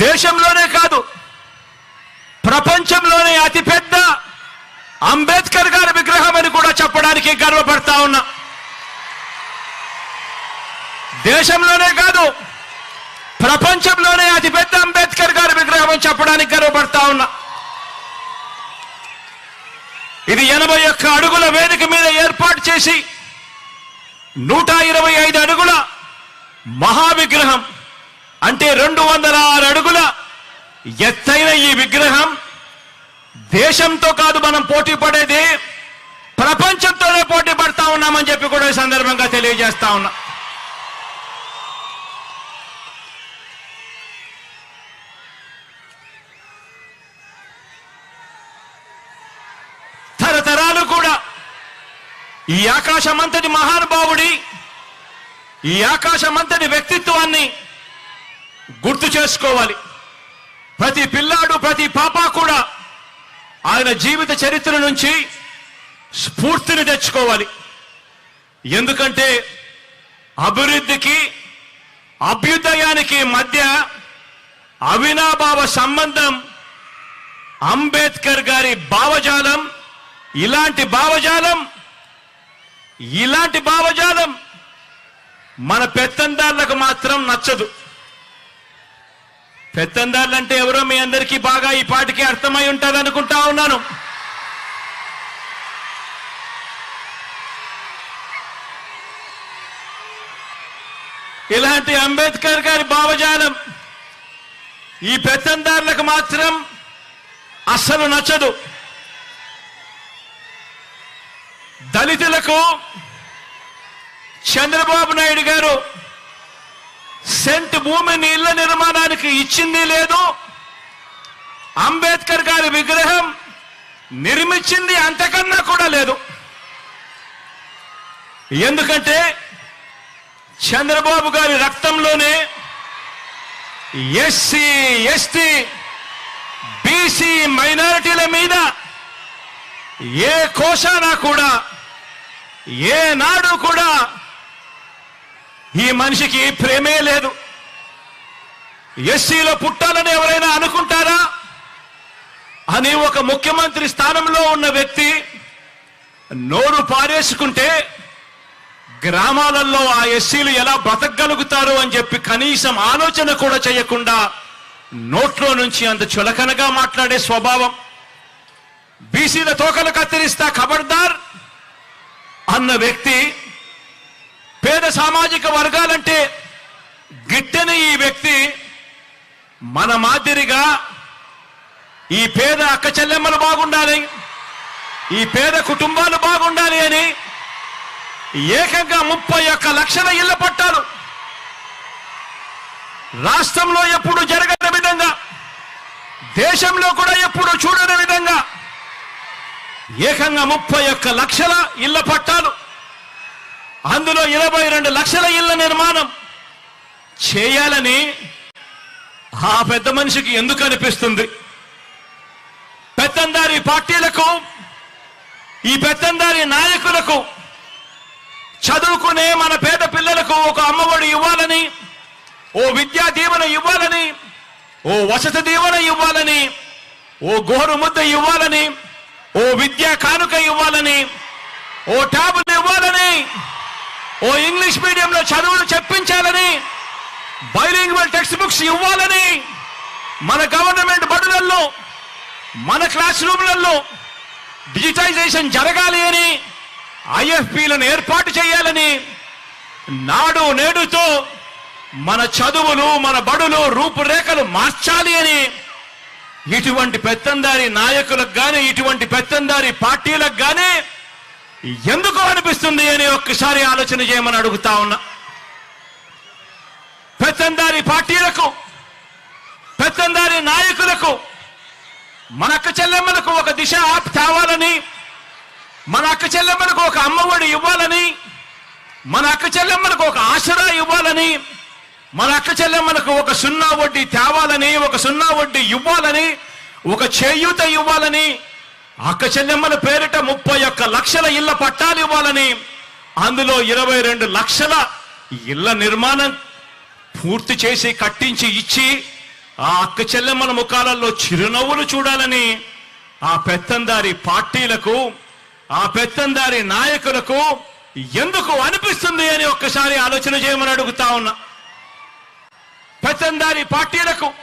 దేశంలోనే కాదు ప్రపంచంలోనే అతిపెద్ద అంబేద్కర్ గారి విగ్రహం అని కూడా చెప్పడానికి గర్వపడతా ఉన్నా. దేశంలోనే కాదు ప్రపంచంలోనే అతిపెద్ద అంబేద్కర్ గారి విగ్రహం అని చెప్పడానికి గర్వపడతా ఉన్నా. ఇది 81 అడుగుల వేదిక మీద ఏర్పాటు చేసి 125 అడుగుల మహావిగ్రహం అంటే 206 అడుగుల ఎత్తైన ఈ విగ్రహం దేశంతో కాదు మనం పోటీ పడేది, ప్రపంచంతోనే పోటీ పడతా ఉన్నామని చెప్పి కూడా ఈ సందర్భంగా తెలియజేస్తా ఉన్నా. తరతరాలు కూడా ఈ ఆకాశమంతటి మహానుభావుడి, ఈ ఆకాశమంతటి వ్యక్తిత్వాన్ని గుర్తు చేసుకోవాలి. ప్రతి పిల్లాడు ప్రతి పాప కూడా ఆయన జీవిత చరిత్ర నుంచి స్ఫూర్తిని తెచ్చుకోవాలి. ఎందుకంటే అభివృద్ధికి అభ్యుదయానికి మధ్య అవినాభావ సంబంధం అంబేద్కర్ గారి భావజాలం. ఇలాంటి భావజాలం మన పెత్తందారులకు మాత్రం నచ్చదు. పెత్తందారులు అంటే ఎవరో మీ అందరికీ బాగా ఈ పాటికి అర్థమై ఉంటుంది అనుకుంటా ఉన్నాను. ఇలాంటి అంబేద్కర్ గారి భావజాలం ఈ పెత్తందారులకు మాత్రం అస్సలు నచ్చదు. దళితులకు చంద్రబాబు నాయుడు గారు సెంట్ భూమిని ఇళ్ల నిర్మాణానికి ఇచ్చింది లేదు, అంబేద్కర్ గారి విగ్రహం నిర్మించింది అంతకన్నా కూడా లేదు. ఎందుకంటే చంద్రబాబు గారి రక్తంలోనే ఎస్సీ ఎస్టీ బీసీ మైనారిటీల మీద ఏ కోశానా కూడా ఏ నాడు కూడా ఈ మనిషికి ప్రేమే లేదు. ఎస్సీలో పుట్టాలని ఎవరైనా అనుకుంటారా అని ఒక ముఖ్యమంత్రి స్థానంలో ఉన్న వ్యక్తి నోరు పారేసుకుంటే గ్రామాలలో ఆ ఎస్సీలు ఎలా బ్రతకగలుగుతారు అని చెప్పి కనీసం ఆలోచన కూడా చేయకుండా నోట్లో నుంచి అంత చులకనగా మాట్లాడే స్వభావం. బీసీల తోకలు కత్తిరిస్తా ఖబర్దార్ అన్న వ్యక్తి, పేద సామాజిక వర్గాలంటే గిట్టని ఈ వ్యక్తి మన మాదిరిగా ఈ పేద అక్క చెల్లెమ్మలు బాగుండాలి, ఈ పేద కుటుంబాలు బాగుండాలి అని ఏకంగా 31 లక్షల ఇళ్ల పట్టాలు రాష్ట్రంలో ఎప్పుడు జరగని విధంగా, దేశంలో కూడా ఎప్పుడు చూడని విధంగా ఏకంగా 31 లక్షల ఇళ్ల పట్టాలు, అందులో 22 లక్షల ఇళ్ల నిర్మాణం చేయాలని ఆ పెద్ద మనిషికి ఎందుకు అనిపిస్తుంది? పెత్తందారి పార్టీలకు, ఈ పెత్తందారి నాయకులకు చదువుకునే మన పేద పిల్లలకు ఒక అమ్మఒడి ఇవ్వాలని, ఓ విద్యా దీవెన ఇవ్వాలని, ఓ వసతి దీవెన ఇవ్వాలని, ఓ గోరు ముద్ద ఇవ్వాలని, ఓ విద్యా కానుక ఇవ్వాలని, ఓ ట్యాబులు ఇవ్వాలని, ఓ ఇంగ్లీష్ మీడియంలో చదువులు చెప్పించాలని, బైలింగ్వల్ టెక్స్ట్ బుక్స్ ఇవ్వాలని, మన గవర్నమెంట్ బడులలో మన క్లాస్ రూమ్లలో డిజిటైజేషన్ జరగాలి అని, ఐఎఫ్పీలను ఏర్పాటు చేయాలని, నాడు నేడుతో మన చదువులు మన బడులు రూపురేఖలు మార్చాలి అని ఇటువంటి పెత్తందారి నాయకులకు కానీ ఇటువంటి పెత్తందారి పార్టీలకు కానీ ఎందుకు అనిపిస్తుంది అని ఒక్కసారి ఆలోచన చేయమని అడుగుతా ఉన్నా. పెత్తందారి పార్టీలకు, పెత్తందారి నాయకులకు మన అక్క చెల్లెమ్మలకు ఒక దిశ ఆప్ తేవాలని, మన అక్క చెల్లెమ్మలకు ఒక అమ్మఒడి ఇవ్వాలని, మన అక్క చెల్లెమ్మలకు ఒక ఆసరా ఇవ్వాలని, మన అక్క చెల్లెమ్మలకు ఒక 0 వడ్డీ తేవాలని, ఒక 0 వడ్డీ ఇవ్వాలని, ఒక చేయూత ఇవ్వాలని, అక్క చెల్లెమ్మల పేరిట 31 లక్షల ఇళ్ల పట్టాలు ఇవ్వాలని, అందులో 22 లక్షల ఇళ్ల నిర్మాణం పూర్తి చేసి కట్టించి ఇచ్చి ఆ అక్క చెల్లెమ్మల ముఖాలలో చిరునవ్వులు చూడాలని ఆ పెత్తందారి పార్టీలకు, ఆ పెత్తందారి నాయకులకు ఎందుకు అనిపిస్తుంది అని ఒక్కసారి ఆలోచన చేయమని అడుగుతా ఉన్నా. పెత్తందారి పార్టీలకు